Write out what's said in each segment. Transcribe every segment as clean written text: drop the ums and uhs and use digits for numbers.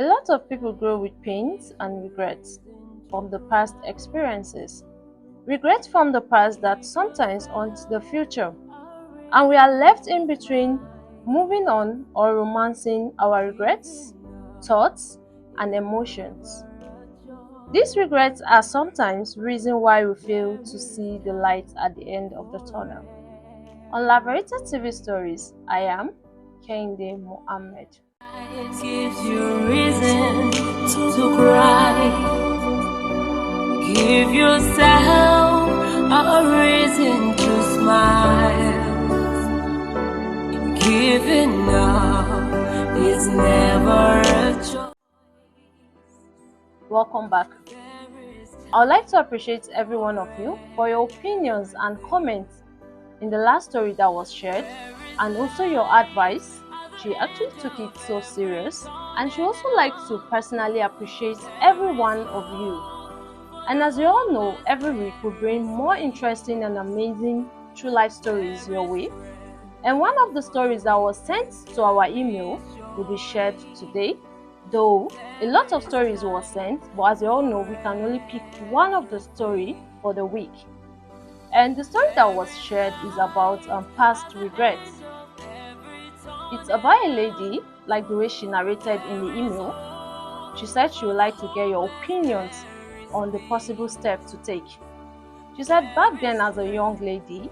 A lot of people grow with pains and regrets from the past experiences. Regrets from the past that sometimes haunt the future, and we are left in between moving on or romancing our regrets, thoughts, and emotions. These regrets are sometimes reason why we fail to see the light at the end of the tunnel. On Elaborated TV Stories, I am Kehinde Mohammed. It gives you reason to cry. Give yourself a reason to smile. Giving up is never a choice. Welcome back. I would like to appreciate every one of you for your opinions and comments in the last story that was shared, and also your advice. She actually took it so serious, and she also likes to personally appreciate every one of you. And as you all know, every week we bring more interesting and amazing true life stories your way. And one of the stories that was sent to our email will be shared today. Though a lot of stories were sent, but as you all know, we can only pick one of the story for the week. And the story that was shared is about past regrets. It's about a lady, like the way she narrated in the email. She said she would like to get your opinions on the possible step to take. She said back then, as a young lady,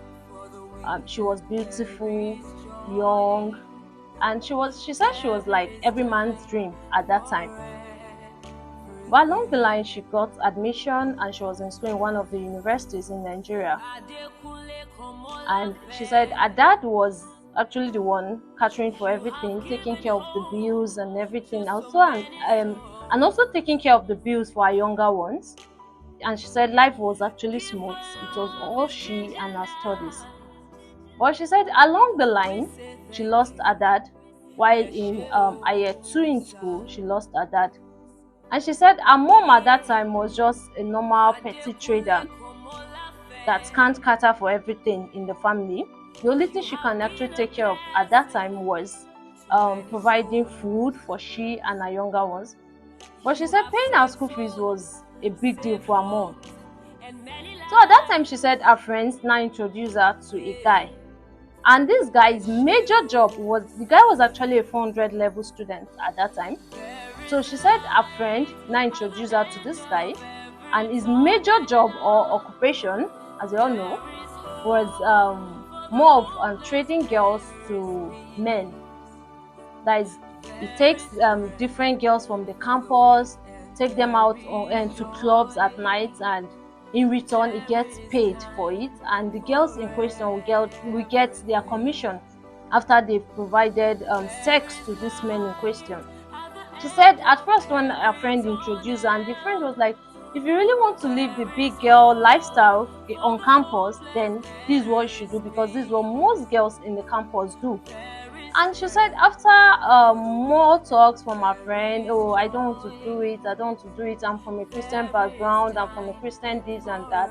she was beautiful, young, and she said she was like every man's dream at that time. But along the line, she got admission and she was in school in one of the universities in Nigeria. And she said her dad was actually the one catering for everything, taking care of the bills and everything, and also taking care of the bills for her younger ones. And she said life was actually smooth. It was all she and her studies. But she said along the line, she lost her dad while in a year 2 in school. She lost her dad. And she said her mom at that time was just a normal petty trader that can't cater for everything in the family. The only thing she can actually take care of at that time was providing food for she and her younger ones. But she said paying her school fees was a big deal for her mom. So at that time, she said her friends now introduced her to a guy. And this guy's major job was, the guy was actually a 400 level student at that time. So she said her friend now introduced her to this guy, and his major job or occupation, as you all know, was more of trading girls to men. That is, he takes different girls from the campus, take them out to clubs at night, and in return he gets paid for it, and the girls in question will get their commission after they've provided sex to these men in question. She said at first when her friend introduced her, and the friend was like, if you really want to live the big girl lifestyle on campus, then this is what you should do, because this is what most girls in the campus do. And she said after more talks from her friend, oh, I don't want to do it, I don't want to do it, I'm from a Christian background, I'm from a Christian this and that.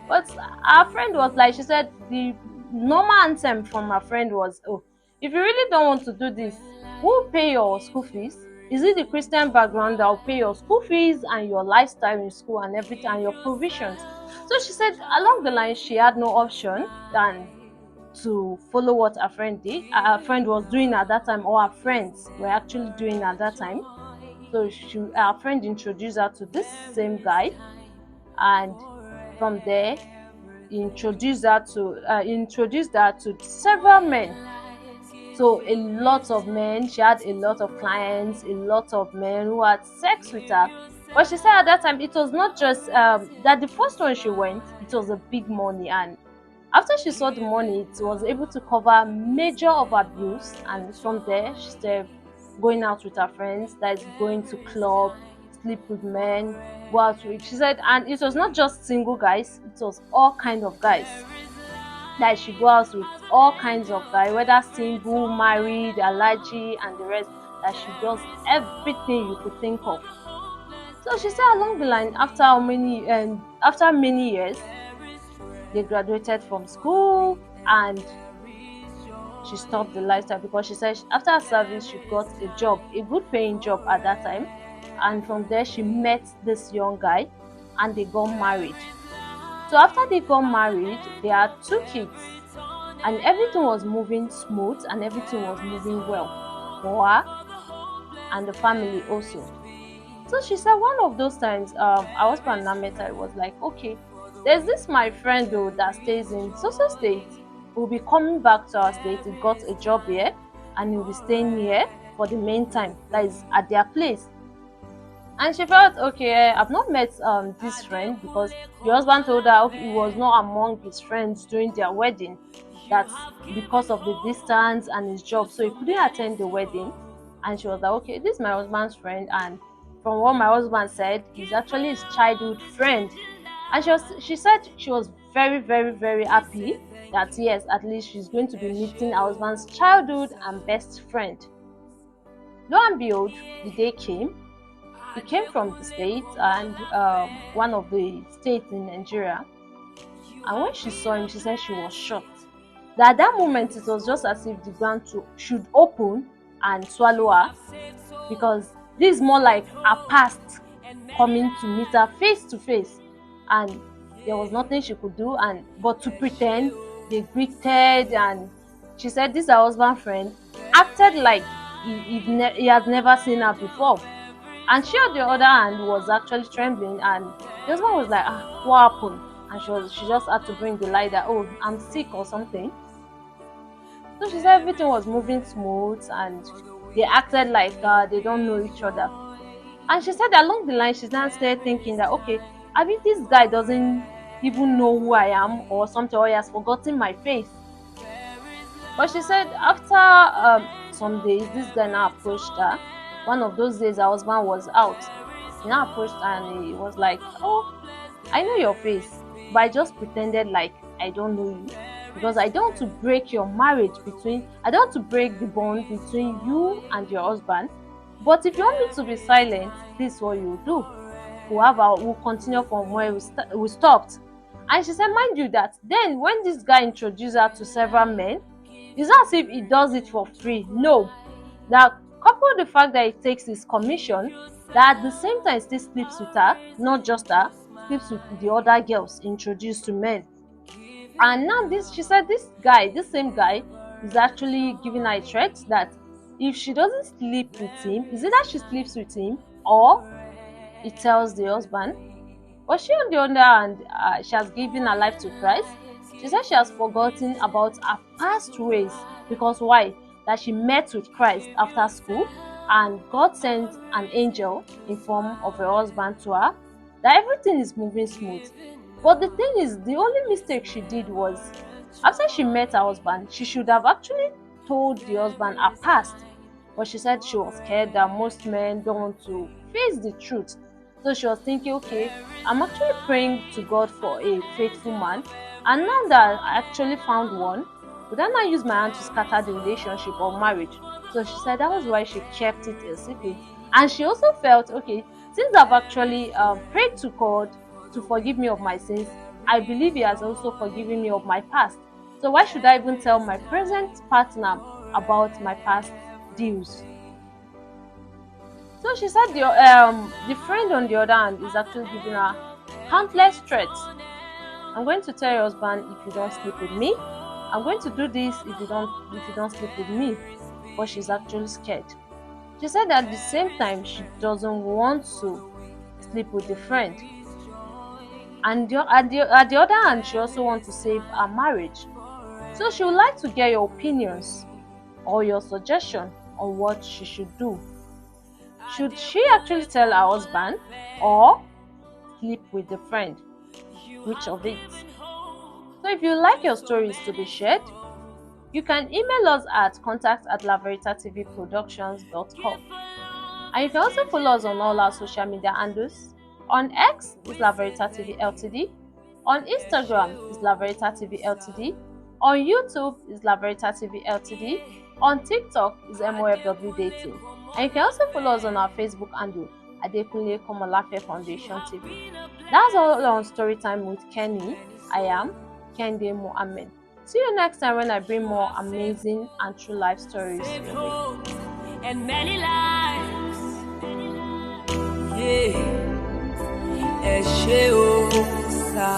But her friend was like, she said the normal anthem from her friend was, oh, if you really don't want to do this, who will pay your school fees? Is it the Christian background that will pay your school fees and your lifestyle in school and everything and your provisions? So she said along the line she had no option than to follow what her friend did. Her friend was doing at that time, or her friends were actually doing at that time. So her friend introduced her to this same guy, and from there introduced her to several men. So a lot of men, she had a lot of clients, a lot of men who had sex with her. But she said at that time it was not just that the first one she went, it was a big money, and after she saw the money, it was able to cover major of her bills, and from there she started going out with her friends, that is going to club, sleep with men, go out with. She said, and it was not just single guys; it was all kind of guys. That she go out with all kinds of guys, whether single, married, allergy, and the rest. That she does everything you could think of. So she said along the line, after many years, they graduated from school, and she stopped the lifestyle because she said after her service she got a job, a good paying job at that time, and from there she met this young guy and they got married. So after they got married, they had two kids and everything was moving smooth and everything was moving well for her and the family also. So she said one of those times, our husband now met her. It was like, okay, there's this my friend though that stays in so state. Will be coming back to our state. He got a job here, and he'll be staying here for the main time. That is at their place. And she felt okay. I've not met this friend because the husband told her he was not among his friends during their wedding. That's because of the distance and his job, so he couldn't attend the wedding. And she was like, okay, this is my husband's friend, and from what my husband said, he's actually his childhood friend. And she said she was very, very, very happy that yes, at least she's going to be meeting her husband's childhood and best friend. Lo and behold, the day came. He came from the States and one of the states in Nigeria. And when she saw him, she said she was shocked. That at that moment, it was just as if the ground should open and swallow her, because this is more like her past coming to meet her face to face, and there was nothing she could do and but to pretend. They greeted, and she said this her husband friend acted like he had never seen her before. And she, on the other hand, was actually trembling, and the husband was like, what happened? And she just had to bring the lie that, oh, I'm sick or something. So she said everything was moving smooth, and they acted like they don't know each other. And she said along the line, she's now started thinking that, okay, I mean, this guy doesn't even know who I am or something, or he has forgotten my face. But she said after some days, this guy now approached her. One of those days, her husband was out. He now approached her and he was like, oh, I know your face, but I just pretended like I don't know you because I don't want to break your marriage I don't want to break the bond between you and your husband. But if you want me to be silent, this is what you do. We'll continue from where we stopped. And she said, mind you, that then when this guy introduced her to several men, it's not as if he does it for free. No. Now, couple the fact that he takes his commission, that at the same time still sleeps with her, not just her, sleeps with the other girls introduced to men. And now she said this same guy is actually giving her a threat that if she doesn't sleep with him, is it that she sleeps with him or he tells the husband. But she, on the other hand, she has given her life to Christ. She said she has forgotten about her past ways, because why? That she met with Christ after school and God sent an angel in form of her husband to her, that everything is moving smooth. But the thing is, the only mistake she did was after she met her husband, she should have actually told the husband her past. But she said she was scared that most men don't want to face the truth. So she was thinking, okay, I'm actually praying to God for a faithful man. And now that I actually found one, would I not use my hand to scatter the relationship or marriage? So she said that was why she kept it a secret. And she also felt, okay, since I've actually prayed to God to forgive me of my sins, I believe He has also forgiven me of my past. So why should I even tell my present partner about my past deals? So she said the friend on the other hand is actually giving her countless threats. I'm going to tell your husband if you don't sleep with me. I'm going to do this if you don't sleep with me. But she's actually scared. She said at the same time she doesn't want to sleep with the friend. And at the other hand, she also wants to save her marriage. So she would like to get your opinions or your suggestion on what she should do. Should she actually tell her husband or sleep with the friend? Which of it? So if you like your stories to be shared, you can email us at contact@laveritatvproductions.com. And you can also follow us on all our social media handles. On X is LaVeritaTV Ltd. On Instagram is LaVeritaTV Ltd. On YouTube is LaVeritaTV Ltd. On TikTok is MOFW Dating. And you can also follow us on our Facebook handle, Adekunle Komolafe Foundation TV. That's all on Storytime with Kenny. I am Kende Mohammed. See you next time when I bring more amazing and true life stories Saved your way. hopes and many lives. Yeah, ẹ ṣé o, sá.